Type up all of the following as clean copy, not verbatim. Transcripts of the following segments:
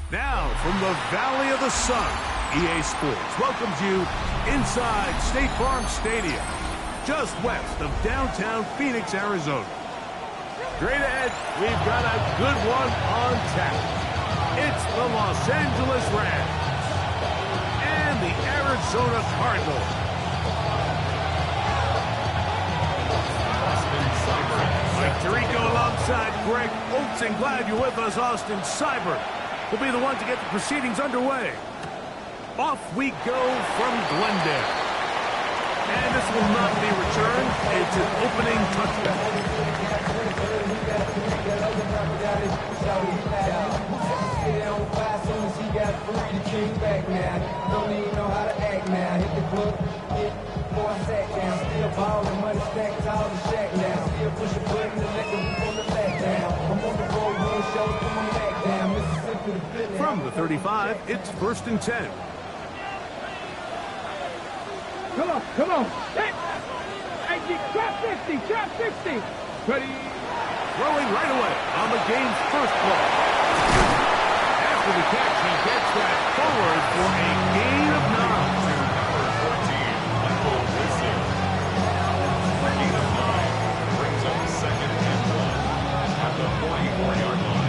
Now, from the Valley of the Sun, EA Sports welcomes you inside State Farm Stadium, just west of downtown Phoenix, Arizona. Straight ahead, we've got a good one on tap. It's the Los Angeles Rams and the Arizona Cardinals. Mike Tirico alongside Greg Olsen. Glad you're with us. Austin Seibert will be the one to get the proceedings underway. Off we go from Glendale. And this will not be returned. It's an opening touchdown. From the 35, it's 1st and 10. Come on, come on. Hey, trap 50, trap 50. Ready? Throwing right away on the game's first play. After the catch, he gets that forward for a gain of 9. Gain of 9 brings up 2nd and 1 at the 44-yard line.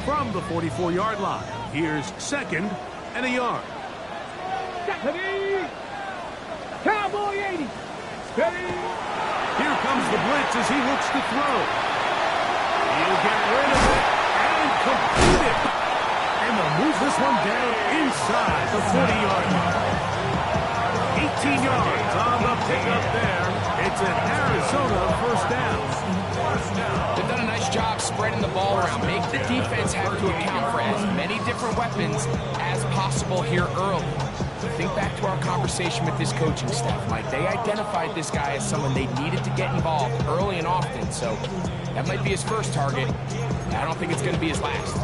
From the 44-yard line, here's 2nd and a yard. Ready? Cowboy 80. Ready? Here comes the blitz as he looks to throw. He'll get rid of it and complete it. And they'll move this one down inside the 40-yard line. 18 yards on the pickup there. It's an Arizona first down. They've done a nice job spreading the ball around. Make the defense have to account for as many different weapons as possible here early. Think back to our conversation with this coaching staff, Mike. They identified this guy as someone they needed to get involved early and often, so that might be his first target. I don't think it's going to be his last.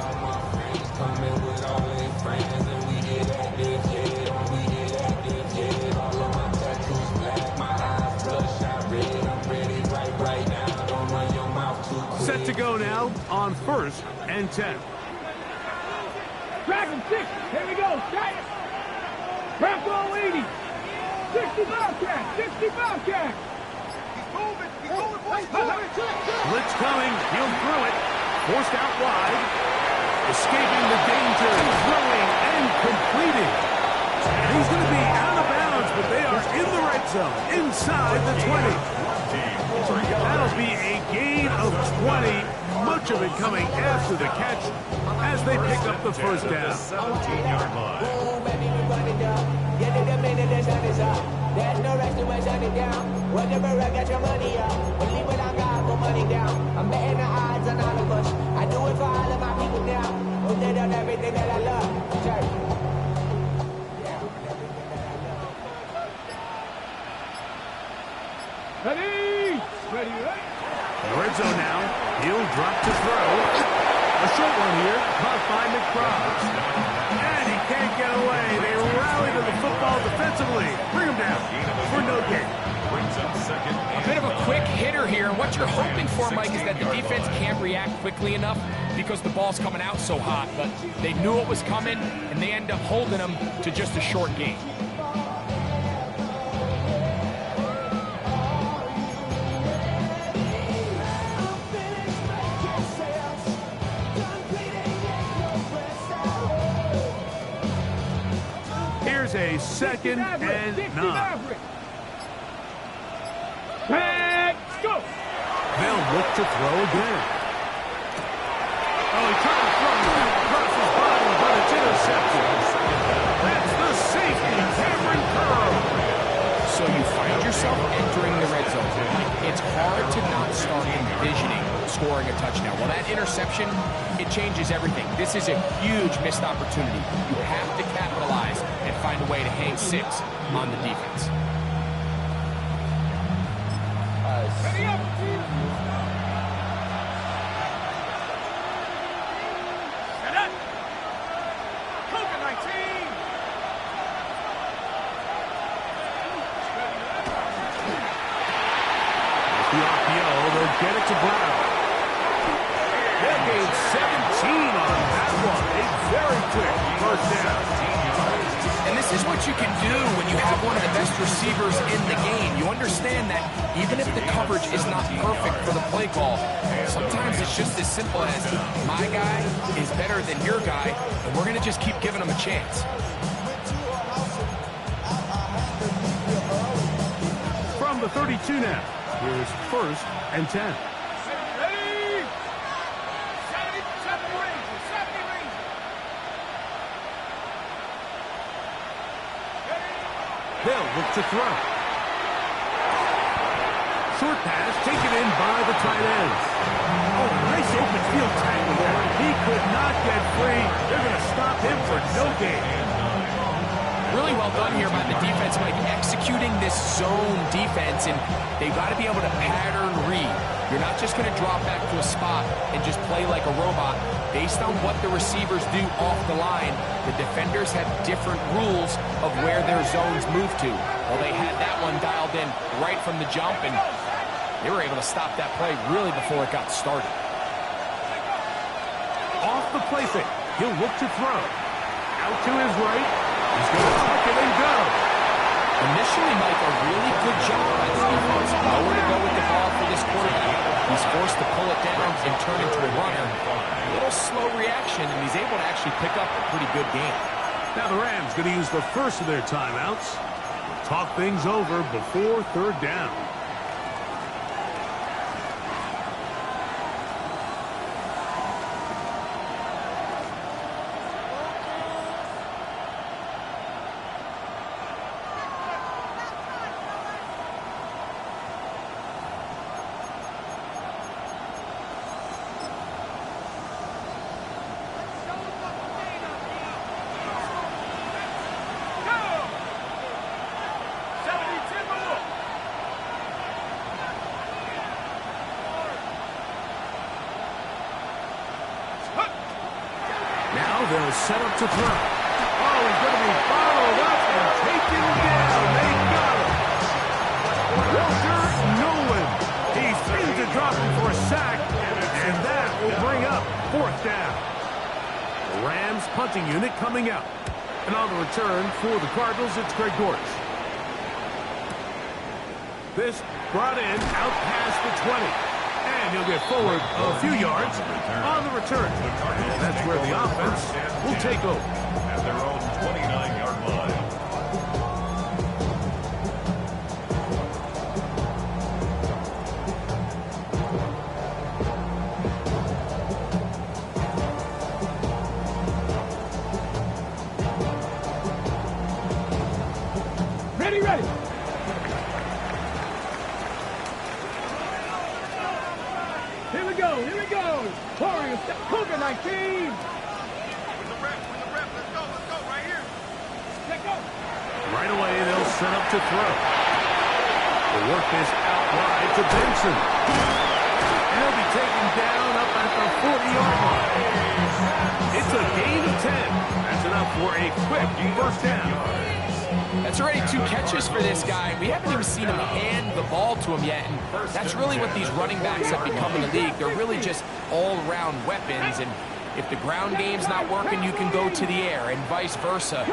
Set to go now on 1st and 10. Dragon 6. Here we go. Giant. Bronco 80. 65 catch. 65 catch. He's moving. He's moving, boys. Blitz coming. He'll throw it. Forced out wide. Escaping the danger. Throwing and completing. And he's going to be out of bounds, but they are in the red zone. Inside the 20. That'll be a gain of 20. Much of it coming after the catch as they pick up the first down. 17-yard line. There's no rest to shut it down. Whatever I got your money up. Believe what I got, put money down. I'm betting the odds on all of us. I do it for all of my people now. Who did on everything that I love. Church. Ready? Ready, right? In the red zone now. He'll drop to throw. A short one here, caught by McBride. And he can't get away. They rally to the football defensively. Bring him down for no gain. Brings up 2nd and A bit of a quick hitter here. What you're hoping for, Mike, is that the defense can't react quickly enough because the ball's coming out so hot. But they knew it was coming, and they end up holding them to just a short gain. Here's a 2nd and 9. Let's go. They'll look to throw again. Oh, he tried to throw it across his body, but it's intercepted. That's the safety, Cameron Curl. So you find yourself entering the red zone. It's hard to not start envisioning scoring a touchdown. Well, that interception, it changes everything. This is a huge missed opportunity. You have to capitalize and find a way to hang 6 on the defense. Ready up. Set up. Coca 19. get it to Brown. They'll gain 17 on that one. A very quick first down. And this is what you can do when you have one of the best receivers in the game. You understand that even if the coverage is not perfect for the play call, sometimes it's just as simple as my guy is better than your guy, and we're going to just keep giving him a chance. From the 32 now, here's 1st and 10. They'll look to throw. Short pass taken in by the tight end. Oh, nice open field tackle there. He could not get free. They're going to stop him for no gain. Really well done here by the defense, Mike, executing this zone defense, and they've got to be able to pattern read. You're not just going to drop back to a spot and just play like a robot. Based on what the receivers do off the line, the defenders have different rules of where their zones move to. Well, they had that one dialed in right from the jump, and they were able to stop that play really before it got started. Off the play fake, he'll look to throw. Out to his right. He's going to tuck it and go. Initially, Mike, a really good job by the defense. Nowhere to go with the ball for this quarterback. He's forced to pull it down and turn into a runner. A little slow reaction, and he's able to actually pick up a pretty good game. Now the Rams going to use the first of their timeouts. Talk things over before 3rd down. They'll set up to throw. Oh, he's going to be followed up and taken down. They got him. Walter Nolan. He's pinned to drop him for a sack, and that will bring up 4th down. The Rams punting unit coming out. And on the return for the Cardinals, it's Greg Dortch. This brought in out past the 20. And he'll get forward a few yards on the return. And that's where the offense will take over. At their own 29-yard line. Ready, ready. Here we go. Warriors, COVID-19. With the rep, let's go, right here. Let go. Right away, they'll set up to throw. They'll work this out wide to Benson. And he'll be taken down up at the 40-yard line. It's a gain of 10. That's enough for a quick 1st down. That's already 2 catches for this guy. We haven't even seen him hand the ball to him yet, and that's really what these running backs have become in the league. They're really just all-around weapons, and if the ground game's not working, you can go to the air, and vice versa.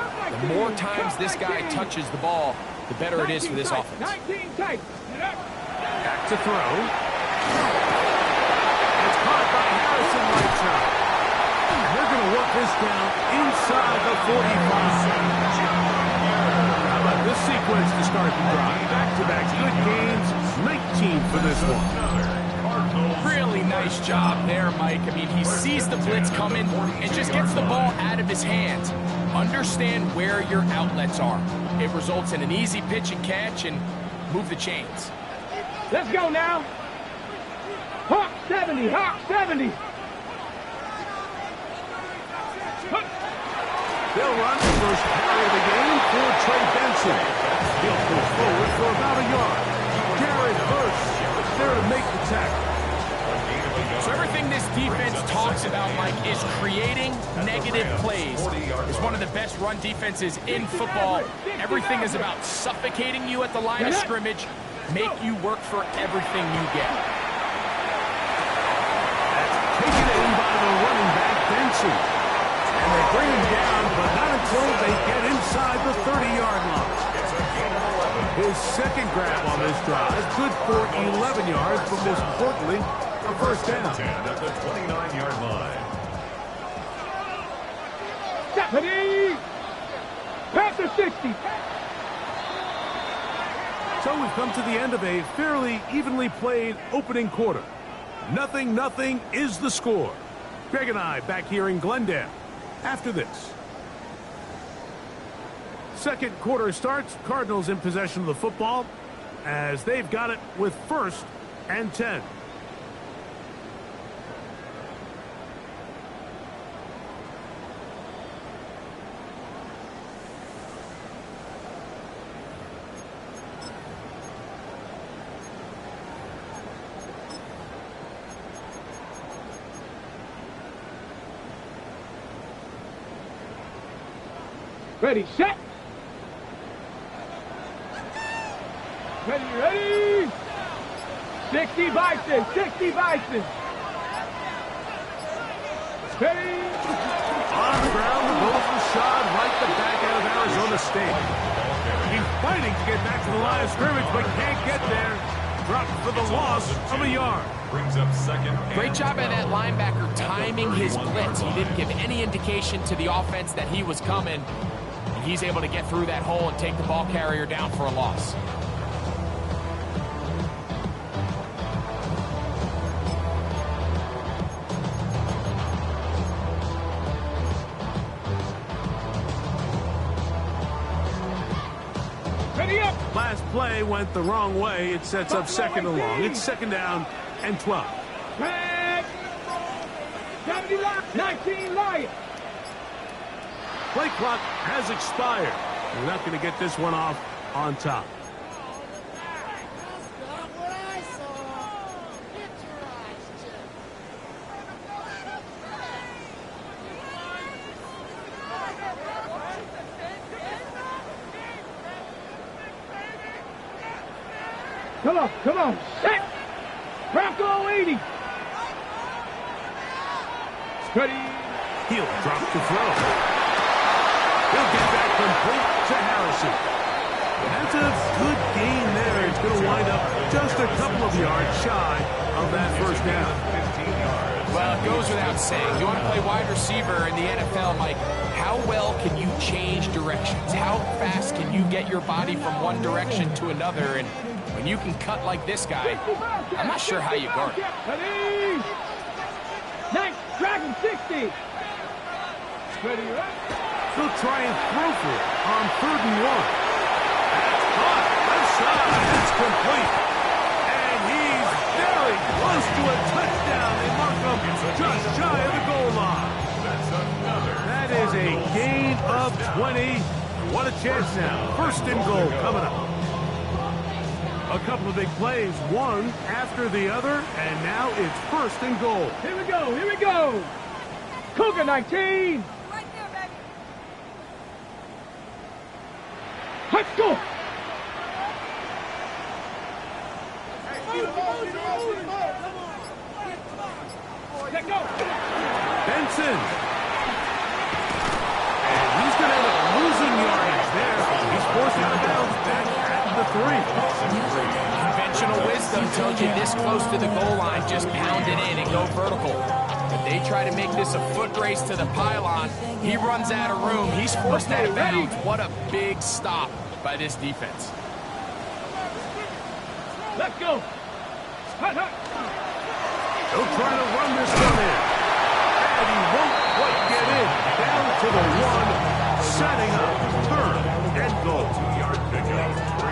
The more times this guy touches the ball, the better it is for this offense. 19 tight. Back to throw. It's caught by Harrison right side. They're going to work this down inside the 45. How about this sequence to start the drive? Back-to-back good games, 19 for this one. Really nice job there, Mike. I mean, he sees the blitz coming and just gets the ball out of his hands. Understand where your outlets are. It results in an easy pitch and catch and move the chains. Let's go now. Hawk 70, Hawk 70. They'll run the first carry of the game for Trey Benson. He'll push forward for about a yard. Garrett Hurst there to make the tackle. So everything this defense talks about, Mike, is creating negative plays. It's one of the best run defenses in football. Everything is about suffocating you at the line of scrimmage, make you work for everything you get. efficiency. And they bring him down, but not until they get inside the 30-yard line. His second grab on this drive, good for 11 yards, but most importantly, a first down. 10 at the 29-yard line. Stephanie! Past the 60. So we've come to the end of a fairly evenly played opening quarter. 0-0 is the score. Greg and I back here in Glendale after this. Second quarter starts. Cardinals in possession of the football as they've got it with 1st and 10. Ready, set. Ready. 60 Bison, 60 Bison. Ready. On the ground, the ball was shot right the back out of Arizona State. He's fighting to get back to the line of scrimmage, but can't get there. Dropped for the loss of a yard. Brings up 2nd. Great job by that linebacker timing his blitz. He didn't give any indication to the offense that he was coming. And he's able to get through that hole and take the ball carrier down for a loss. Ready up. Last play went the wrong way. It sets up 2nd and long. It's 2nd down and 12. Back. 19 Lions. Play clock has expired. We're not going to get this one off on top. Come on, set. Bronco 80. Ready. He'll drop to throw. He'll get that complete to Harrison. That's a good gain there. It's going to wind up just a couple of yards shy of that first down. 15 yards. Well, it goes without saying. You want to play wide receiver in the NFL, Mike, how well can you change directions? How fast can you get your body from one direction to another? And when you can cut like this guy, I'm not sure how you guard it. Ready. Nice. Dragon 60. Ready, right? He'll try and throw for it on 3rd and 1. That's caught. Left side. That's complete. And he's very close to a touchdown. They mark him just shy of the goal line. That's another. That is a gain of 20. What a chance now. 1st and goal coming up. A couple of big plays, one after the other, and now it's 1st and goal. Here we go. Cougar 19. Right there, baby. Let's go. Let go. Benson. And he's going to end up losing yardage there. He's forced out of bounds back at the 3. Conventional wisdom tells you this close to the goal line, just pound it in and go vertical. But they try to make this a foot race to the pylon. He runs out of room. He's forced out of bounds. What a big stop by this defense. Let's go. Hut. He'll try to run this one in. And he won't quite get in. Down to the 1, setting up 3rd and goal.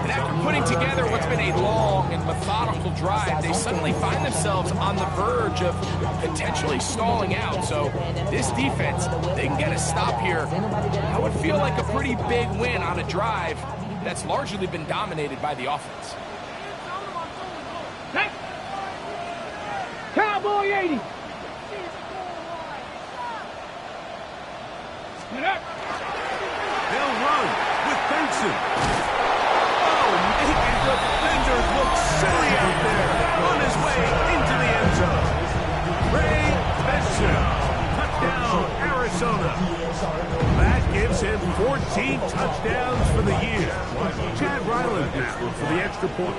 And after putting together what's been a long and methodical drive, they suddenly find themselves on the verge of potentially stalling out. So this defense, they can get a stop here. That would feel like a pretty big win on a drive that's largely been dominated by the offense. Hey. Cowboy 80. Get up. They'll run with Benson. Oh, making defenders look silly out there on his way into the end zone. Ray Benson, touchdown, touchdowns for the year. Chad Ryland now for the extra point.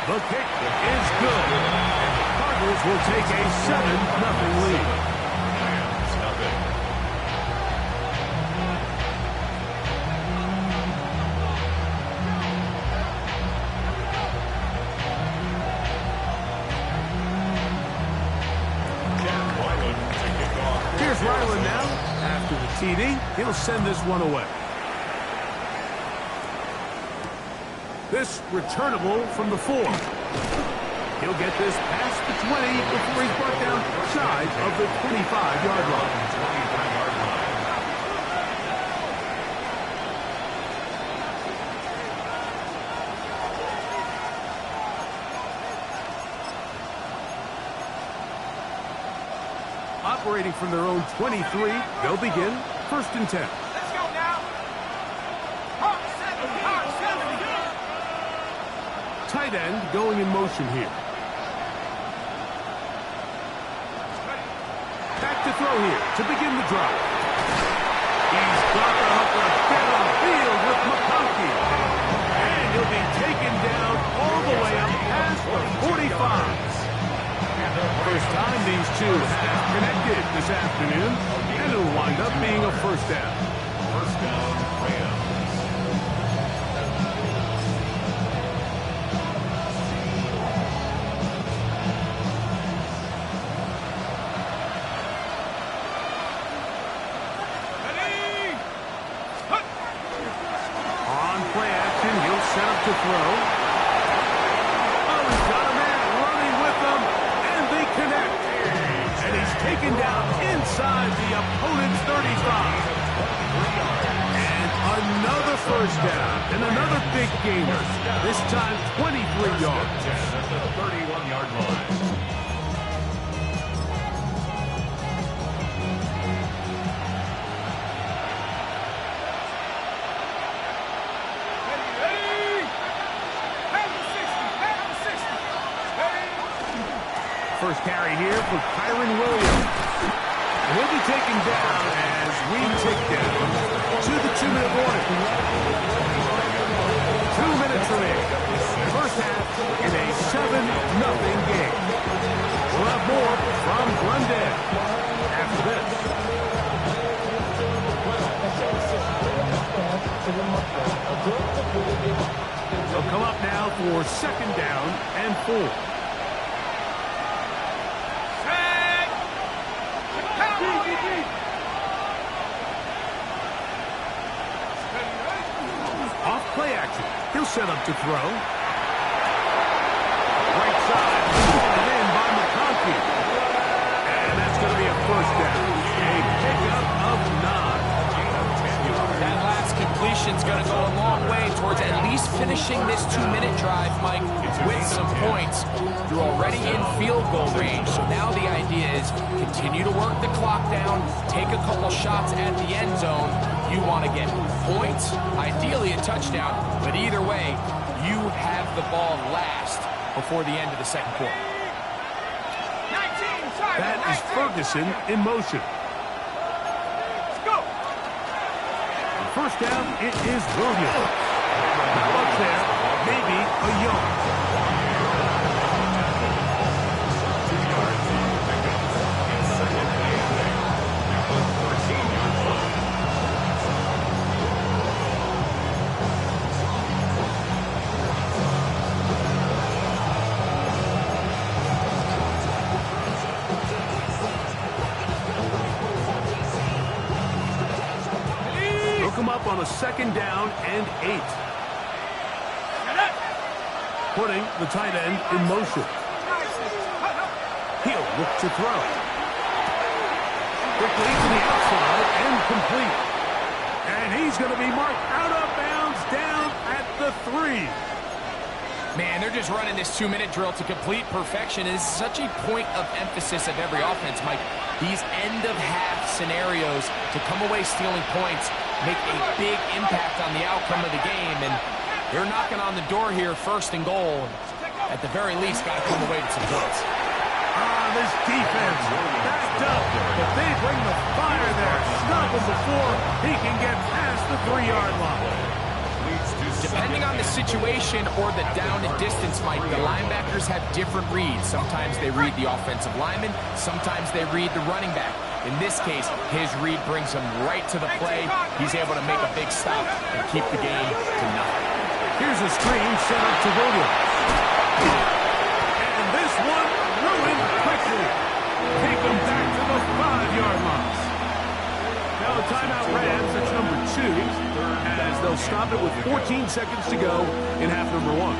The kick is good. And the Cardinals will take a 7-0 lead. Rams nothing. Here's Ryland now. After the TD, he'll send this one away. This returnable from the 4. He'll get this past the 20 before he's brought down shy of the 25-yard line. Operating from their own 23, they'll begin 1st and 10. Let's go now. Hard 7. Tight end going in motion here. Back to throw here to begin the drive. He's got the hooker downfield with McConkey. And he'll be taken down all the way up past the 45. First time these two have connected this afternoon, and it'll wind up being a 1st down. 1st down, Rams. On play action, he'll set up to throw. Oh, he's got a man running with them, and they connect. And he's taken down inside the opponent's 35. And another 1st down, and another big gainer. This time 23 yards. At the 31-yard line. First carry here for Kyron Williams. He'll be taken down as we tick down to the 2-minute warning. 2 minutes remaining. First half in a 7-0 game. We'll have more from Glendale after this. They'll come up now for 2nd down and 4. Off play action. He'll set up to throw. Right side. Pulled in by McConkey. And that's going to be a 1st down. A pickup of 9. That last completion's going to go a long way towards at least finishing this 2-minute drive, Mike, with some points. You're already in field goal range, so now the idea is continue to work the clock down, take a couple shots at the end zone. You want to get points, ideally a touchdown, but either way, you have the ball last before the end of the 2nd quarter. That is Ferguson in motion. Let's go. 1st down, it is Williams. Not much there, maybe a yard. Up on a 2nd down and 8. Putting the tight end in motion. He'll look to throw. Quickly to the outside and complete. And he's going to be marked out of bounds down at the 3. Man, they're just running this 2-minute drill to complete perfection. It is such a point of emphasis of every offense, Mike. These end-of-half scenarios to come away stealing points make a big impact on the outcome of the game, and they're knocking on the door here, 1st and goal. At the very least, got to come away with some points. This defense backed up, but they bring the fire there. Stop him before he can get past the 3-yard line. Depending on the situation or the down and distance, Mike, the linebackers have different reads. Sometimes they read the offensive lineman, sometimes they read the running back. In this case, his read brings him right to the play. He's able to make a big stop and keep the game to nothing. Here's a screen set up to Williams. And this one ruined quickly. Take him back to the 5-yard line. Now the timeout Rams, it's number 2, as they'll stop it with 14 seconds to go in half number 1.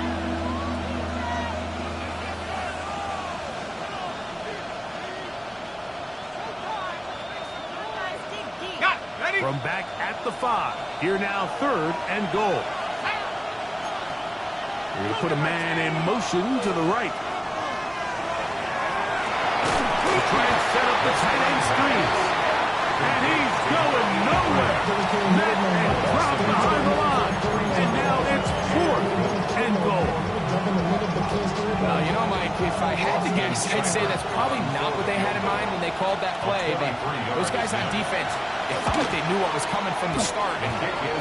From back at the 5, here now 3rd and goal. We're going to put a man in motion to the right. We'll try and set up the tight end screens. And he's going nowhere. Met and dropped behind the line. And now it's 4th and goal. Well, you know, Mike, if I had to guess, I'd say that's probably not what they had in mind when they called that play. But those guys on defense, it felt like they knew what was coming from the start, and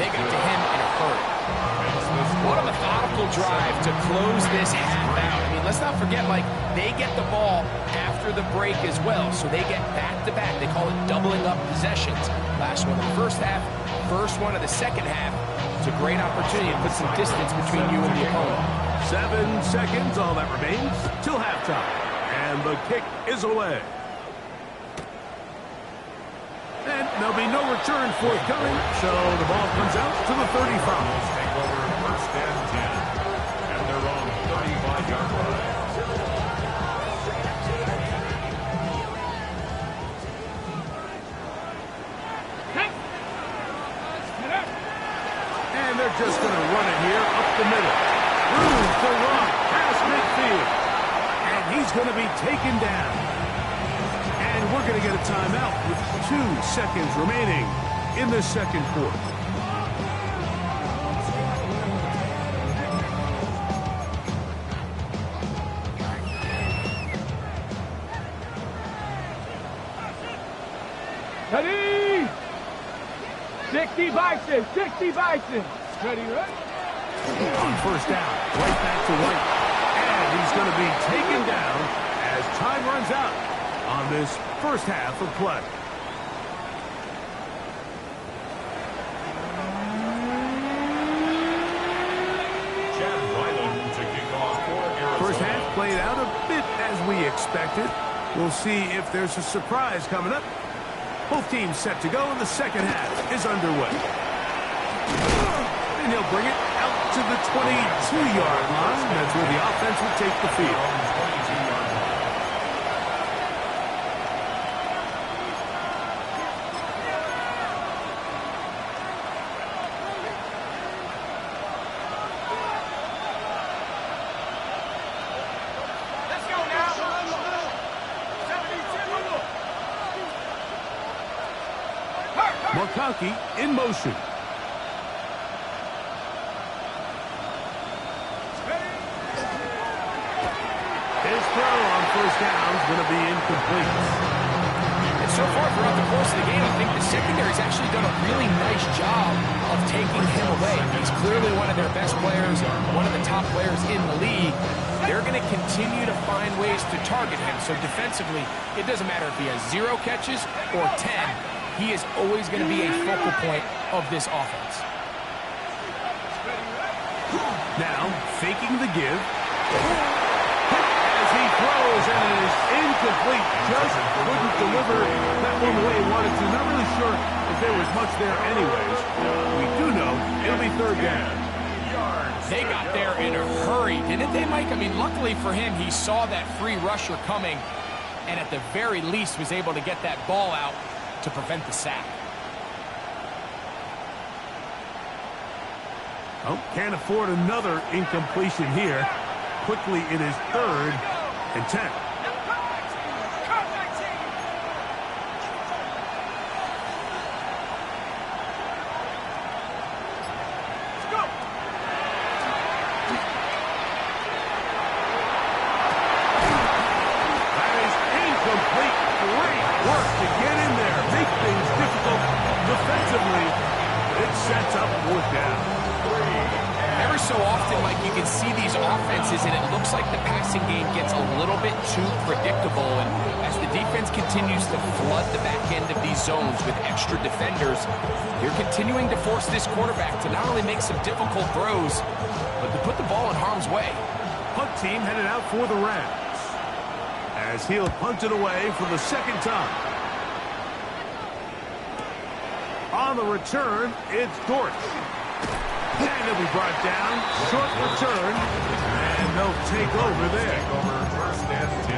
they got to him in a hurry. What a methodical drive to close this half out. I mean, let's not forget, Mike, they get the ball after the break as well, so they get back-to-back. They call it doubling up possessions. Last one of the first half, first one of the second half. It's a great opportunity to put some distance between you and the opponent. 7 seconds, all that remains, till halftime. And the kick is away. And there'll be no return forthcoming, so the ball comes out to the 35. Take over 1st and 10. And they're on 35-yard line. And they're just going to run it here up the middle. Room to run past midfield. And he's going to be taken down. And we're going to get a timeout with 2 seconds remaining in the second quarter. Ready? 60 Bison, 60 Bison. Ready, right? On 1st down, right back to White. And he's going to be taken down as time runs out on this first half of play. First half played out a bit as we expected. We'll see if there's a surprise coming up. Both teams set to go, and the second half is underway. And he'll bring it out to the 22-yard line. That's where the offense will take the field. McConkey in motion. His throw on 1st down is going to be incomplete. And so far throughout the course of the game, I think the secondary's actually done a really nice job of taking him away. He's clearly one of their best players, one of the top players in the league. They're going to continue to find ways to target him. So defensively, it doesn't matter if he has 0 catches or 10. He is always going to be a focal point of this offense. Now, faking the give. As he throws, and it is incomplete. Just couldn't deliver that one the way he wanted to. Not really sure if there was much there anyways. We do know it'll be 3rd down. They got there in a hurry, didn't they, Mike? I mean, luckily for him, he saw that free rusher coming, and at the very least was able to get that ball out to prevent the sack. Oh, can't afford another incompletion here. Quickly in his 3rd and 10. sets up fourth down. Every so often, Mike, you can see these offenses, and it looks like the passing game gets a little bit too predictable. And as the defense continues to flood the back end of these zones with extra defenders, you're continuing to force this quarterback to not only make some difficult throws, but to put the ball in harm's way. Punt team headed out for the Rams, as he'll punt it away for the second time. On the return, it's Dortch. And he'll be brought down. Short return. And they'll take over there. Take over first and 10.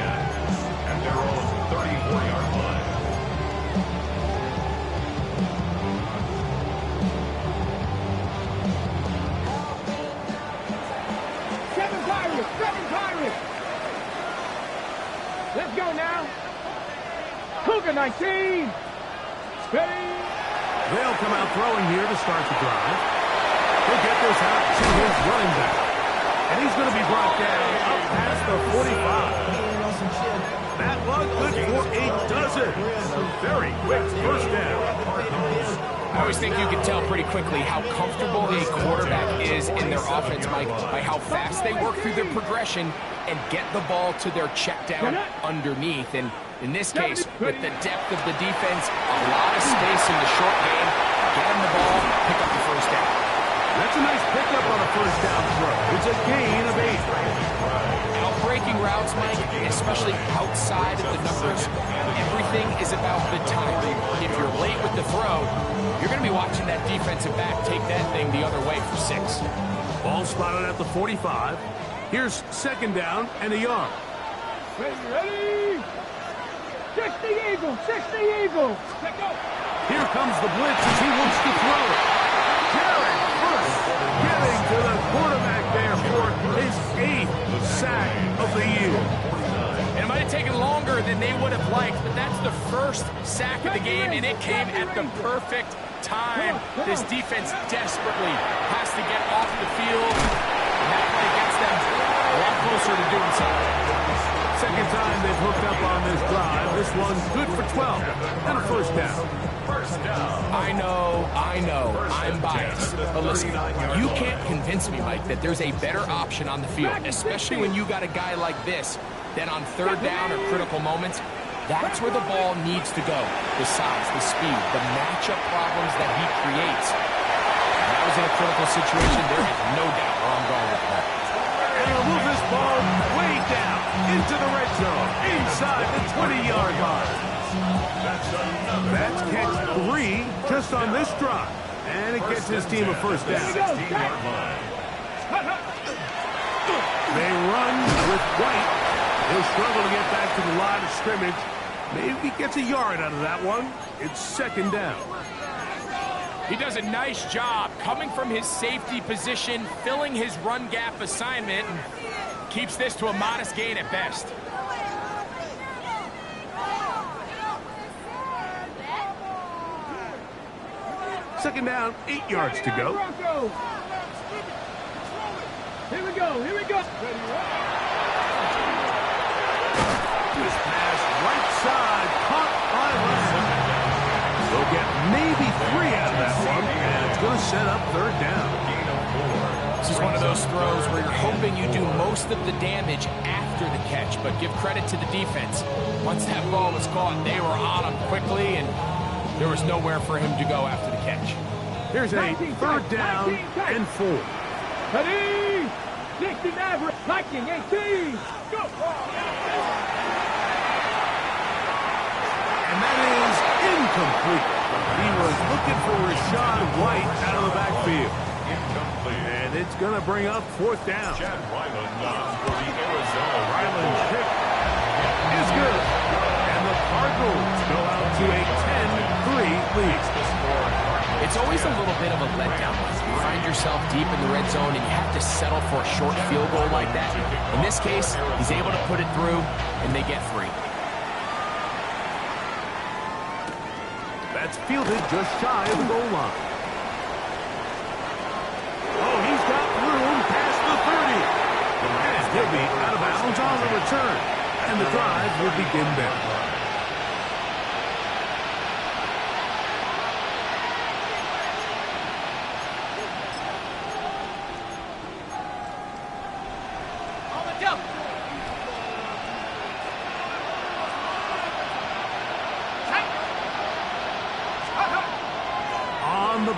And they're on the 34-yard line. Seven Pirates. Let's go now. Cougar 19. Steady. They'll come out throwing here to start the drive. He'll get this out to his running back. And he's going to be brought down up past the 45. That one good for a dozen. A very quick first down. I always think you can tell pretty quickly how comfortable a quarterback is in their offense, Mike, by how fast they work through their progression and get the ball to their check down underneath. And in this case, with the depth of the defense, a lot of space in the short game, get him the ball, pick up the first down. That's a nice pickup on a first down throw. It's a gain of 8. Out-breaking routes, Mike, especially outside of the numbers, everything is about the timing. If you're late with the throw, you're going to be watching that defensive back take that thing the other way for 6. Ball spotted at the 45. Here's second down and a yard. Ready? 60 Eagles. Let's go. Here comes the blitz as he looks to throw it. Jared First getting to the quarterback there for his 8th sack of the year. And it might have taken longer than they would have liked, but that's the first sack of the game, and it came at the perfect time. This defense desperately has to get off the field, and that play gets them a lot closer to doing so. Second time they've hooked up on this drive. This one's good for 12 and a first down. I know, I'm biased. But listen, you can't convince me, Mike, that there's a better option on the field, especially when you got a guy like this, that on third down or critical moments, that's where the ball needs to go. The size, the speed, the matchup problems that he creates. If that was in a critical situation, there is no doubt where I'm going with that. And he'll move this ball way down into the red zone, inside the 20-yard line. That's catch 3 just on this drive. And it gets his team a first down. 16-yard line. They run with White. He'll struggle to get back to the line of scrimmage. Maybe he gets a yard out of that one. It's second down. He does a nice job coming from his safety position, filling his run gap assignment, and keeps this to a modest gain at best. Second down, 8 yards to go. Here we go. This pass right side, caught by Lance. They'll get maybe 3 out of that one, and it's going to set up third down. This is one of those throws where you're hoping you do most of the damage after the catch, but give credit to the defense. Once that ball was caught, they were on him quickly, and there was nowhere for him to go after the catch. Here's a third down and 4. Ready? 60 Maverick. Viking 18. Go. And that is incomplete. He was looking for Rashad White out of the backfield. Incomplete. And it's going to bring up fourth down. Chad Ryland for the Arizona Ryland's pick is good. And the Cardinals go out to a 10-3 lead. It's always a little bit of a letdown. You find yourself deep in the red zone and you have to settle for a short field goal like that. In this case, he's able to put it through, and they get 3. That's fielded just shy of the goal line. Oh, he's got room past the 30. And he'll be out of bounds on the return. And the drive will begin there.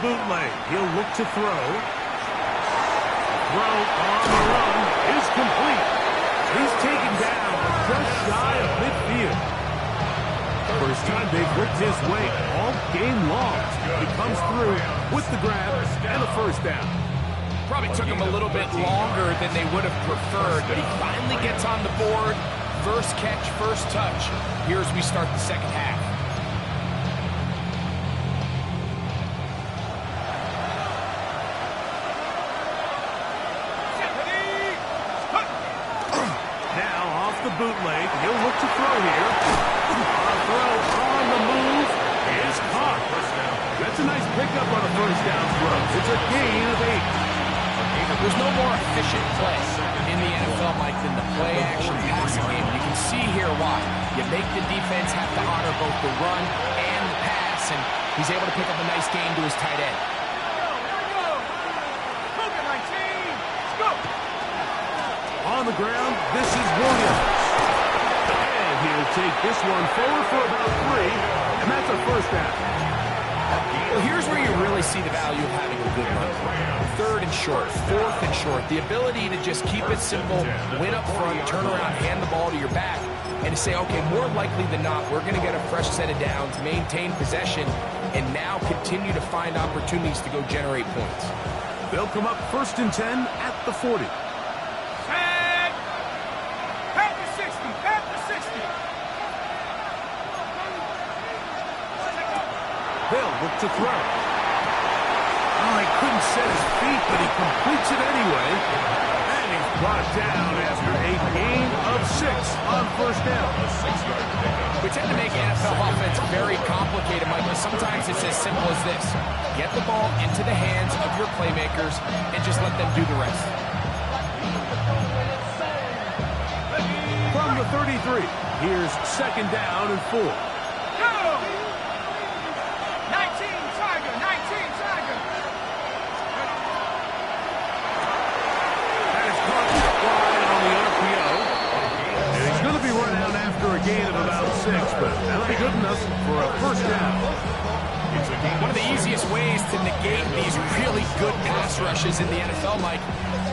bootleg. He'll look to throw. Throw on the run is complete. He's taken down just shy of midfield. First time they've worked his way all game long. He comes through with the grab and a first down. Probably took him a little bit longer than they would have preferred, but he finally gets on the board. First catch, first touch. Here as we start the second half. Now off the bootleg, he'll look to throw here. A throw on the move is caught. That's a nice pickup on a first down throw. It's a gain of 8. There's no more efficient play in the NFL, Mike, than the play-action passing game. You can see here why. You make the defense have to honor both the run and the pass, and he's able to pick up a nice gain to his tight end. On the ground, this is Williams. And he'll take this one forward for about 3, and that's a first down. Well, here's where you really see the value of having a good run. Third and short, fourth and short. The ability to just keep it simple, win up front, turn around, hand the ball to your back, and to say, okay, more likely than not, we're going to get a fresh set of downs, maintain possession, and now continue to find opportunities to go generate points. They'll come up 1st and 10 at the 40. They'll look to throw. Oh, he couldn't set his feet, but he completes it anyway. And he's brought down after a gain of 6 on first down. We tend to make NFL offense very complicated, Mike, but sometimes it's as simple as this. Get the ball into the hands of your playmakers and just let them do the rest. From the 33, here's 2nd down and 4. Gain of about 6, but that'll be good enough for a first down. One of the easiest ways to negate these really good pass rushes in the NFL, Mike,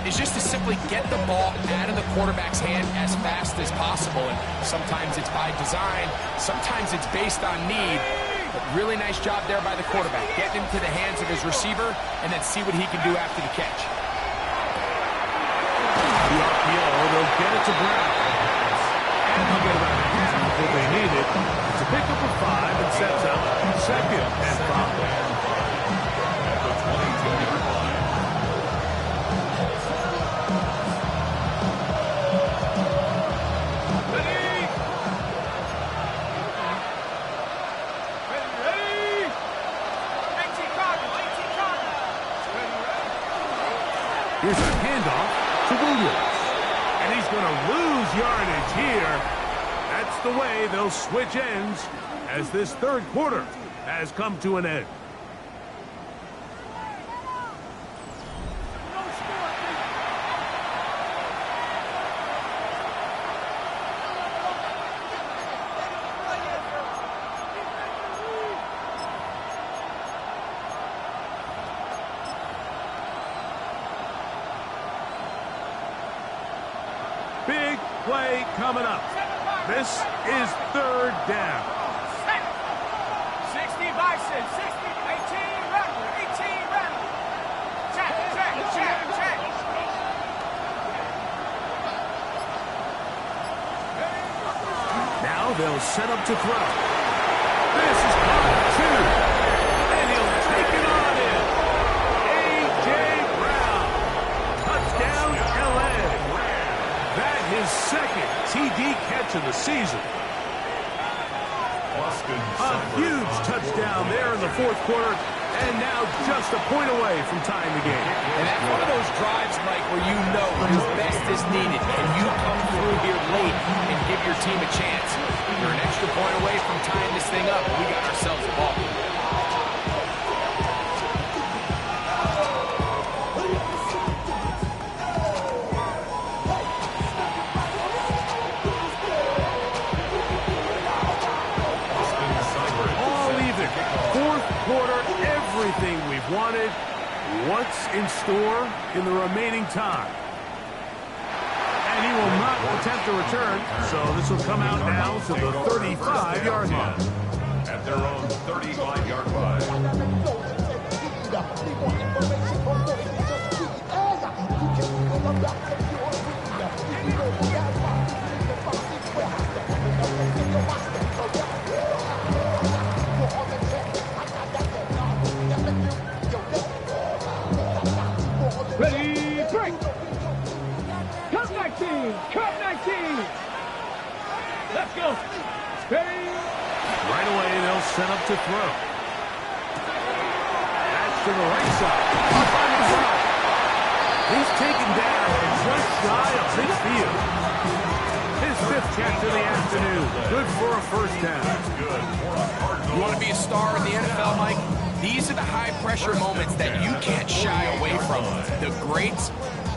is just to simply get the ball out of the quarterback's hand as fast as possible. And sometimes it's by design, sometimes it's based on need. But really nice job there by the quarterback. Getting into the hands of his receiver and then see what he can do after the catch. The RPO, they'll get it to Brown. And they'll get about half what they needed. It's a pickup of 5 and sets up 2nd and 5. Here's a handoff to Williams. And he's going to lose yardage here. That's the way they'll switch ends as this third quarter has come to an end. Big play coming up. This is 3rd down. 60 Bison, 60, 18 Rattler, 18 Rattler. Check. Now they'll set up to throw. This is caught 2. And he'll take it on in. A.J. Brown. Touchdown, L.A. That his 2nd TD catch of the season. A huge touchdown there in the 4th quarter, and now just a point away from tying the game. And that's one of those drives, Mike, where you know your best is needed, and you come through here late and give your team a chance. You're an extra point away from tying this thing up, and we got ourselves a ball. everything we've wanted. What's in store in the remaining time? And he will not attempt to return, so this will come out now to the 35-yard line. At their own 35-yard line. Ready, break! Cut 19! Cut 19! Let's go! Ready! Right away, they'll set up to throw. That's to the right side. Up on the side. He's taken down just shy of midfield. His fifth catch of the afternoon. Good for a first down. You want to be a star in the NFL, Mike? These are the high-pressure moments that you can't shy away from. The greats,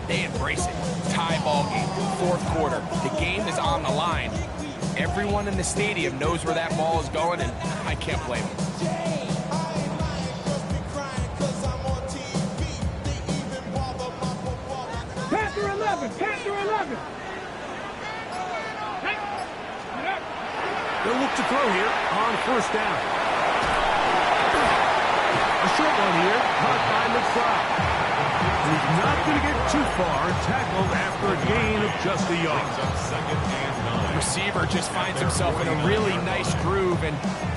they embrace it. Tie ball game, fourth quarter. The game is on the line. Everyone in the stadium knows where that ball is going, and I can't blame them. Panther 11! Panther 11! They'll look to throw here on first down. A short one here, caught by McFly. He's not going to get too far, tackled after a gain of just a yard. The receiver just finds himself in a really nice groove, and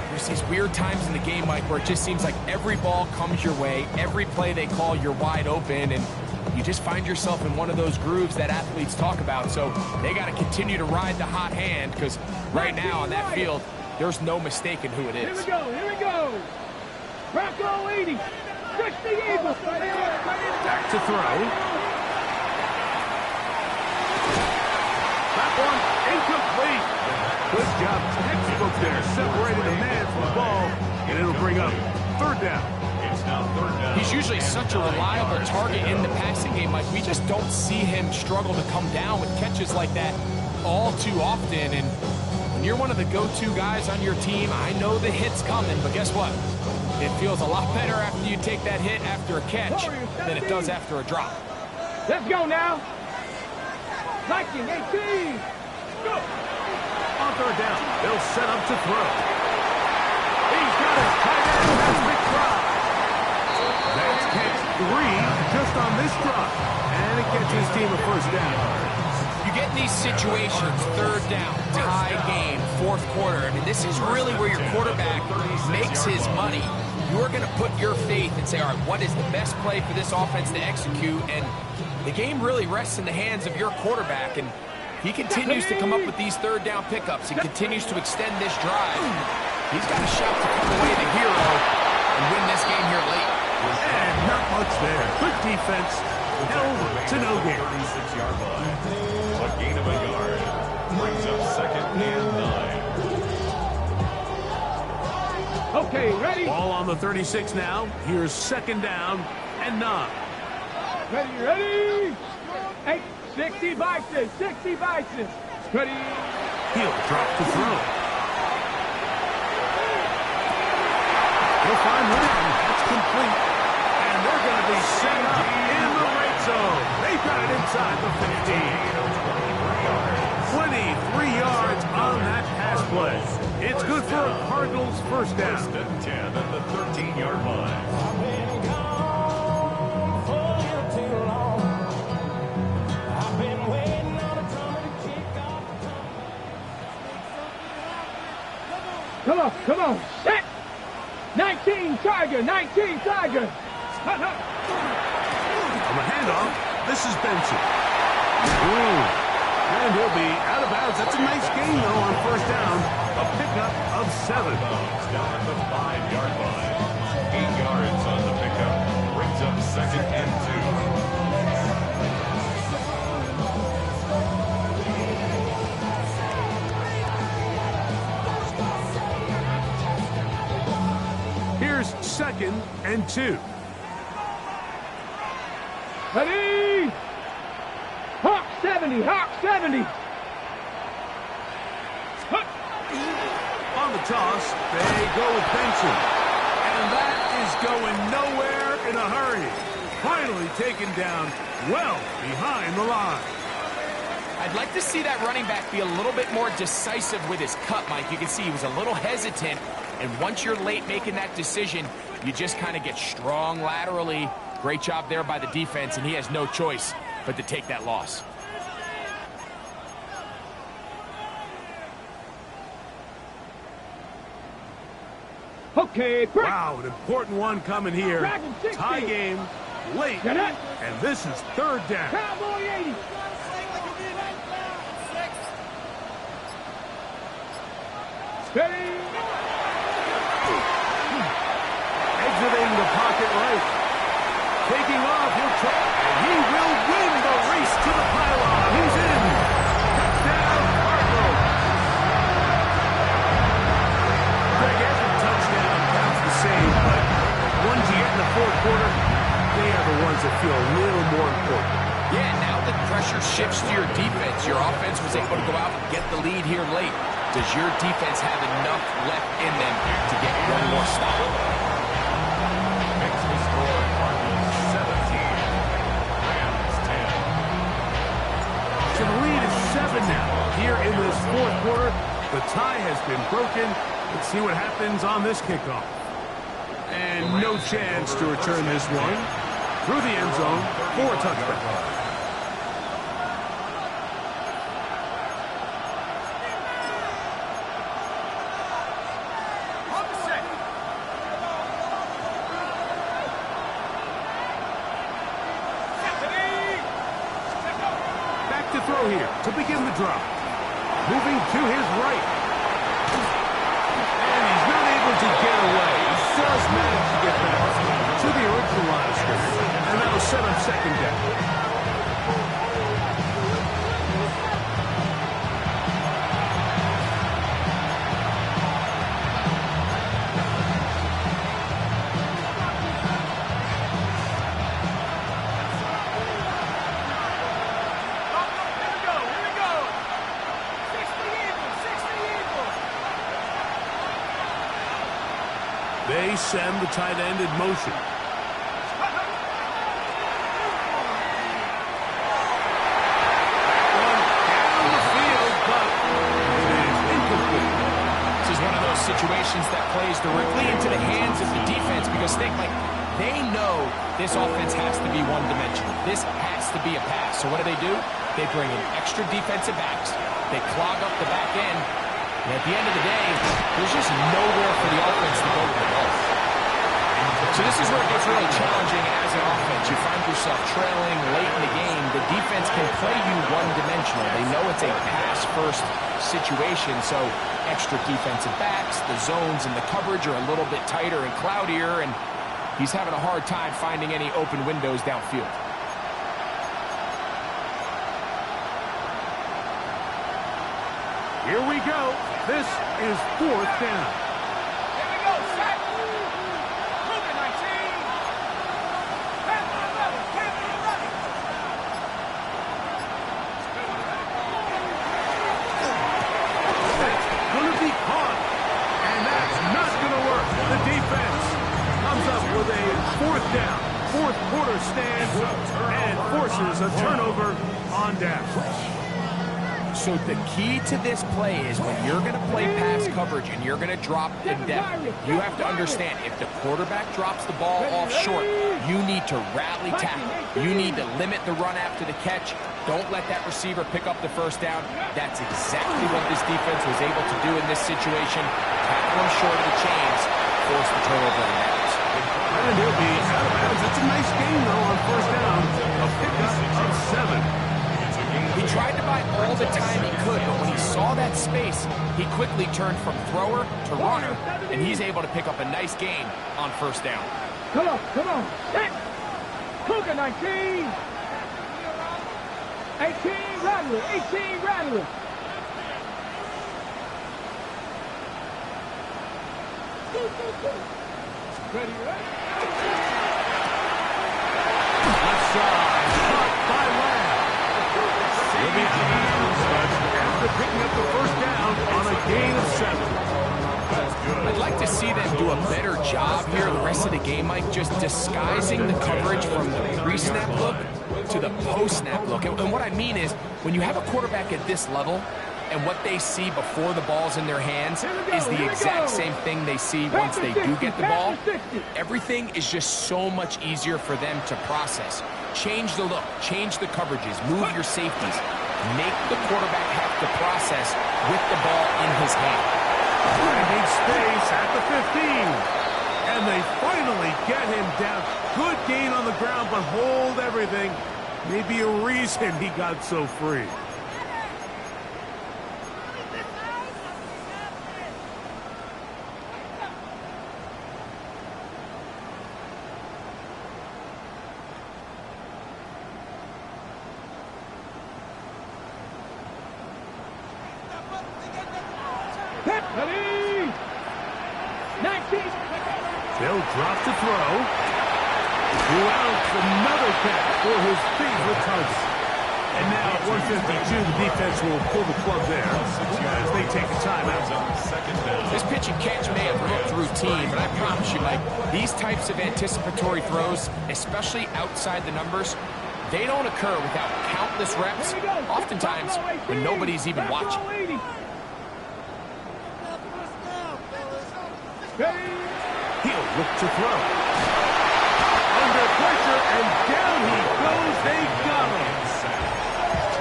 there's these weird times in the game, Mike, where it just seems like every ball comes your way, every play they call, you're wide open, and you just find yourself in one of those grooves that athletes talk about. So they got to continue to ride the hot hand, because right now on that field, there's no mistaking who it is. Here we go, here we go! Bronco 80! 60 Eagles! Back to throw. That one incomplete. Good job, textbook there. Separated the man from the ball, and it'll bring up third down. It's now third down. He's usually such a reliable target in the passing game. Like, we just don't see him struggle to come down with catches like that all too often. And when you're one of the go-to guys on your team, I know the hit's coming, but guess what? It feels a lot better after you take that hit after a catch than it does after a drop. Let's go now! 19, 18! Go! On third down, they'll set up to throw. He's got his tight end. That's McFly. That's catch 3 just on this drive. And it gets his team a first down. You get in these situations, third down, tie game, fourth quarter. I mean, this is really where your quarterback makes his money. You're going to put your faith and say, all right, what is the best play for this offense to execute? And the game really rests in the hands of your quarterback. And he continues to come up with these third down pickups. He continues to extend this drive. He's got a shot to come away the hero and win this game here late. And not much there. Good defense. Held to no gain. 36-yard line. A gain of a yard. Brings up second and 9. Okay, ready? Ball on the 36 now. Here's second down and 9. Ready, ready? 8, 60 Bison, 60 Bison. Ready? He'll drop to throw. He'll find one. That's complete. And they're going to be set up in the red zone. They've got it inside the 15. 23 yards on that pass play. It's good for a Cardinals first down. First and 10 at the 13-yard line. Come on, set! 19 Tiger, 19 Tiger! On the handoff, this is Benson. Ooh, and he'll be out of bounds. That's a nice gain, though, on first down. A pickup of 7. Down at the 5-yard line. 8 yards on the pickup. Brings up second and 2. Here's second and 2. Ready? Hawk 70, Hawk 70! On the toss, they go with Benson. And that is going nowhere in a hurry. Finally taken down well behind the line. I'd like to see that running back be a little bit more decisive with his cut, Mike. You can see he was a little hesitant, and once you're late making that decision, you just kind of get strong laterally. Great job there by the defense, and he has no choice but to take that loss. Okay, break. Wow, an important one coming here. Tie game, late, and this is third down. Cowboy 80. Steady. Exiting the pocket right. Taking off, he'll try, and he will win the race to the pylon. He's in. Touchdown, Cardinals. Greg, every touchdown counts the same, but ones you get in the fourth quarter, they are the ones that feel a little more important. Yeah, now the pressure shifts to your defense. Your offense was able to go out and get the lead here late. Does your defense have enough left in them to get one more stop? Makes the score Cardinals 17, Rams 10. So the lead is 7 now. Here in this fourth quarter, the tie has been broken. Let's see what happens on this kickoff. And no chance to return this one. Through the end zone for a touchback. Back to throw here to begin the drive. Moving to his right. And he's not able to get away. He does manage to get back to the original line of scrimmage. And that'll set up second down. They send the tight end in motion. One down the field, but it is incomplete. This is one of those situations that plays directly into the hands of the defense because they know this offense has to be one-dimensional. This has to be a pass. So what do? They bring in extra defensive backs. They clog up the back end. And at the end of the day, there's just nowhere for the offense to go with the ball. So this is where it gets really challenging as an offense. You find yourself trailing late in the game. The defense can play you one-dimensional. They know it's a pass-first situation, so extra defensive backs, the zones and the coverage are a little bit tighter and cloudier, and he's having a hard time finding any open windows downfield. Here we go. This is fourth down. Here we go, set. Ruben 19. Capital 11, capital 11. That's going to be caught. And that's not going to work. The defense comes up with a fourth down, fourth quarter stand, and forces a turnover on down. So the key to this play is when you're going to play pass coverage and you're going to drop in depth, you have to understand if the quarterback drops the ball off short, you need to rally tackle. You need to limit the run after the catch. Don't let that receiver pick up the first down. That's exactly what this defense was able to do in this situation. Tackle him short of the chains, force the turnover in bounds. And he'll be out of bounds. It's a nice game, though, on first down. A pickup of 7. He tried to buy all the time he could, but when he saw that space, he quickly turned from thrower to runner, and he's able to pick up a nice gain on first down. Come on, come on. Set. Cougar 19. 18, Rattler, 18, Rattler. Ready, right? Left side, caught by Lamb. He'll be after picking up the first down on a gain of 7. That's good. I'd like to see them do a better job here the rest of the game, Mike, just disguising the coverage from the pre-snap look to the post-snap look. And what I mean is, when you have a quarterback at this level, and what they see before the ball's in their hands is the exact same thing they see once they do get the ball, everything is just so much easier for them to process. Change the look, change the coverages, move your safeties. Make the quarterback have to process with the ball in his hand. Finding space at the 15. And they finally get him down. Good gain on the ground, but hold everything. Maybe a reason he got so free. They'll drop to throw. Throughout another catch for his favorite target. And now at 152, the defense will pull the plug there as they take a timeout. This pitch and catch may have looked routine, but I promise you, Mike, these types of anticipatory throws, especially outside the numbers, they don't occur without countless reps, oftentimes when nobody's even watching. He'll look to throw. Under pressure, and down he goes. They got him.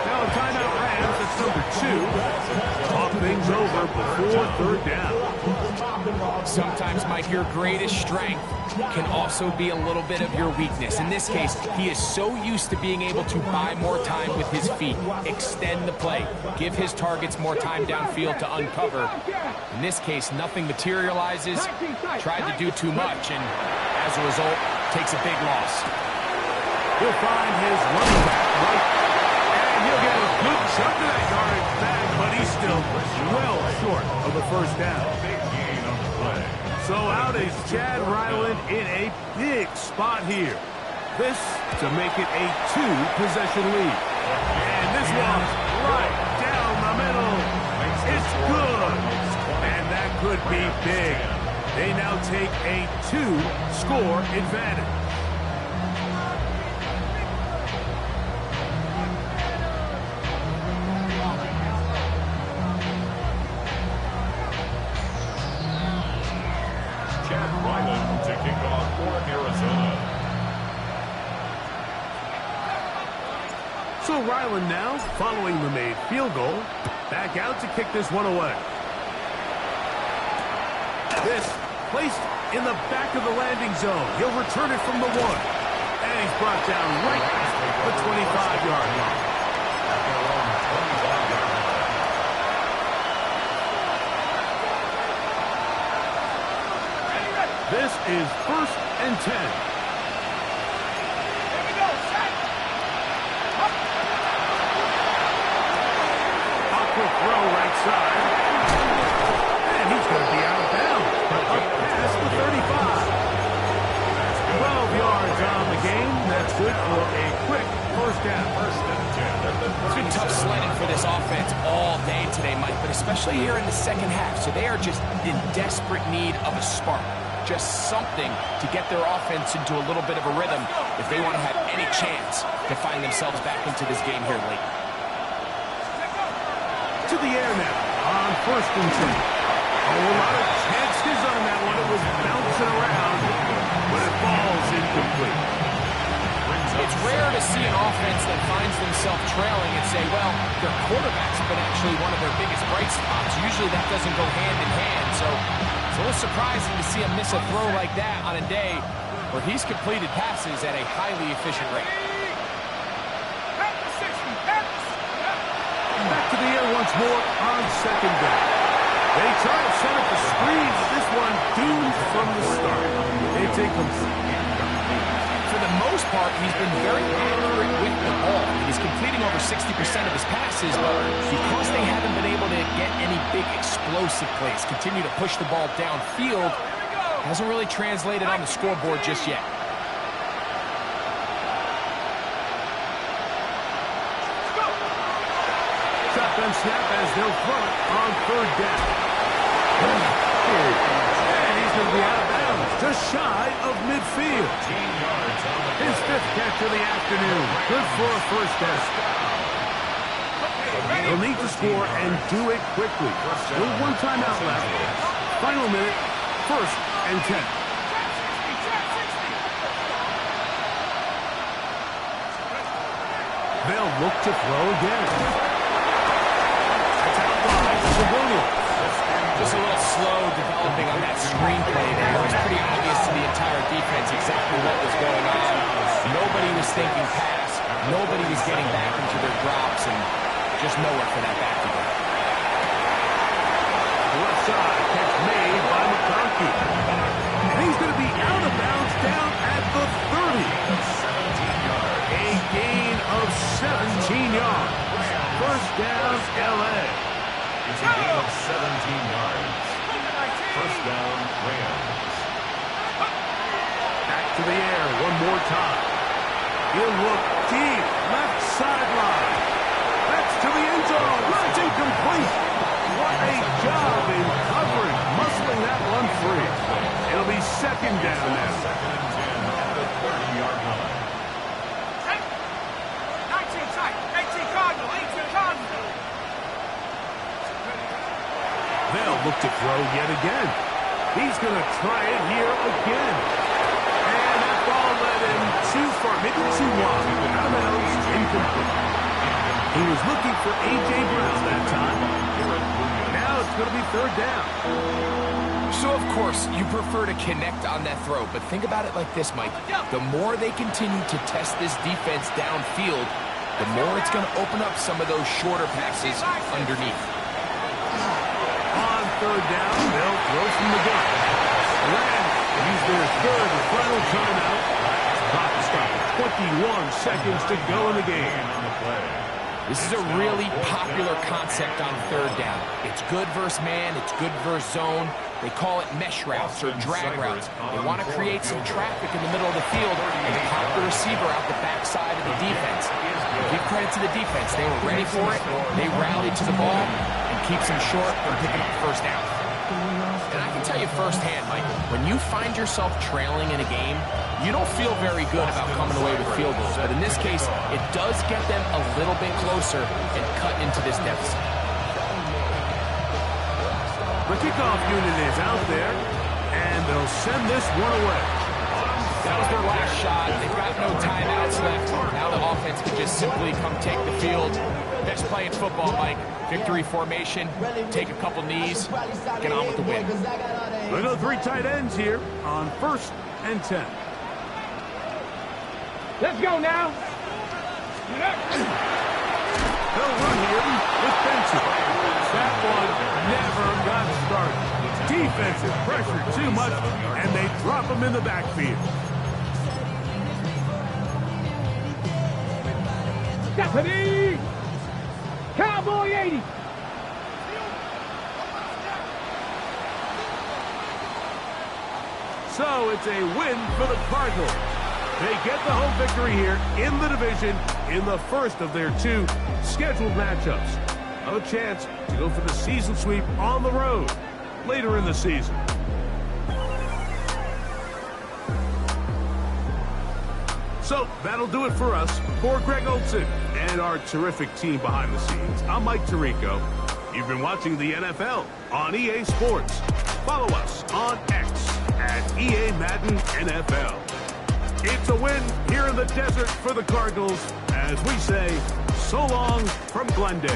Now a timeout Rams. That's number 2. Talk things over before third down. Sometimes, Mike, your greatest strength can also be a little bit of your weakness. In this case, he is so used to being able to buy more time with his feet, extend the play, give his targets more time downfield to uncover. In this case, nothing materializes, tried to do too much, and as a result, takes a big loss. He'll find his running back right, and he'll get a good chunk of that yardage back, but he's still well short of the first down. Big gain on the play. So out is Chad Ryland in a big spot here. This to make it a 2-possession lead. And this one's right down the middle. It's good. And that could be big. They now take a 2-score advantage. Chad Ryland to kick off for Arizona. So Ryland now, following the made field goal, back out to kick this one away. This placed in the back of the landing zone. He'll return it from the 1. And he's brought down right at the 25-yard line. This is 1st and 10. A quick throw right side. And he's going to be out of bounds. Up past the 35. 12 yards on the game. That's good for a quick first down. 1st and 10. It's been tough sledding for this offense all day today, Mike, but especially here in the second half. So they are just in desperate need of a spark. Just something to get their offense into a little bit of a rhythm if they want to have any chance to find themselves back into this game here late. To the air now on 1st and 10. A lot of chances on that one. It was bouncing around, but it falls incomplete. It's rare to see an offense that finds themselves trailing and say, well, their quarterback's been actually one of their biggest bright spots. Usually that doesn't go hand in hand, so it's a little surprising to see him miss a throw like that on a day where he's completed passes at a highly efficient rate. Back to the air once more on 2nd down. They try to set up the screen, but this one doomed from the start. They take them. For the most part, he's been very accurate with the ball. He's completing over 60% of his passes, but because they haven't been able to get any big explosive plays, continue to push the ball downfield, hasn't really translated on the scoreboard just yet. Shotgun snap as they'll throw it on 3rd down. just shy of midfield. 15 yards on the His play. 5th catch of the afternoon. Good for a first down. They'll need to score and do it quickly. Still 1 timeout left. Final minute, 1st and 10. They'll look to throw again. That's out wide to Williams. Just a little slow developing on that screenplay there. It was pretty obvious to the entire defense exactly what was going on. Nobody was thinking pass. Nobody was getting back into their drops, and just nowhere for that back to go. Left side, catch made by McConkey. And he's going to be out of bounds down at the 30. 17 yards. A gain of 17 yards. First down, L.A. It's a gain of 17 yards. First down, Rams. Back to the air one more time. He'll look deep, left sideline. That's to the end zone. It's incomplete. What a job in covering, muscling that one free. It'll be 2nd down now. 2nd and 10 at the 30-yard line. 19 tight. 18 Cardinal. 18 Cardinal. They'll look to throw yet again. He's going to try it here again. And that ball led him too far, maybe too wide. Out of bounds, incomplete. He was looking for A.J. Brown that time. Now it's going to be 3rd down. So, of course, you prefer to connect on that throw, but think about it like this, Mike. The more they continue to test this defense downfield, the more it's going to open up some of those shorter passes underneath. On 3rd down, they'll throw from the gun. Rams use their 3rd and final timeout. Clock stop at 21 seconds to go in the game. On the play. This is a really popular concept on 3rd down. It's good versus man, it's good versus zone. They call it mesh routes or drag routes. They want to create some traffic in the middle of the field and pop the receiver out the backside of the defense. Give credit to the defense. They were ready for it. They rallied to the ball and keeps them short from picking up 1st down. And I can tell you firsthand, Mike, when you find yourself trailing in a game, you don't feel very good about coming away with field goals. But in this case, it does get them a little bit closer and cut into this deficit. The kickoff unit is out there, and they'll send this one away. That was their last shot. They've got no timeouts left. Now the offense can just simply come take the field. Best play in football, Mike. Victory formation, take a couple knees, get on with the win. Look at the 3 tight ends here on 1st and 10. Let's go now. They'll run here with Benson. That one never got started. Defensive pressure too much, and they drop him in the backfield. Stephanie! Cowboy 80! So it's a win for the Cardinals. They get the home victory here in the division in the first of their 2 scheduled matchups. A chance to go for the season sweep on the road later in the season. So that'll do it for us. For Greg Olson and our terrific team behind the scenes, I'm Mike Tirico. You've been watching the NFL on EA Sports. Follow us on X at EA Madden NFL. It's a win here in the desert for the Cardinals as we say so long from Glendale.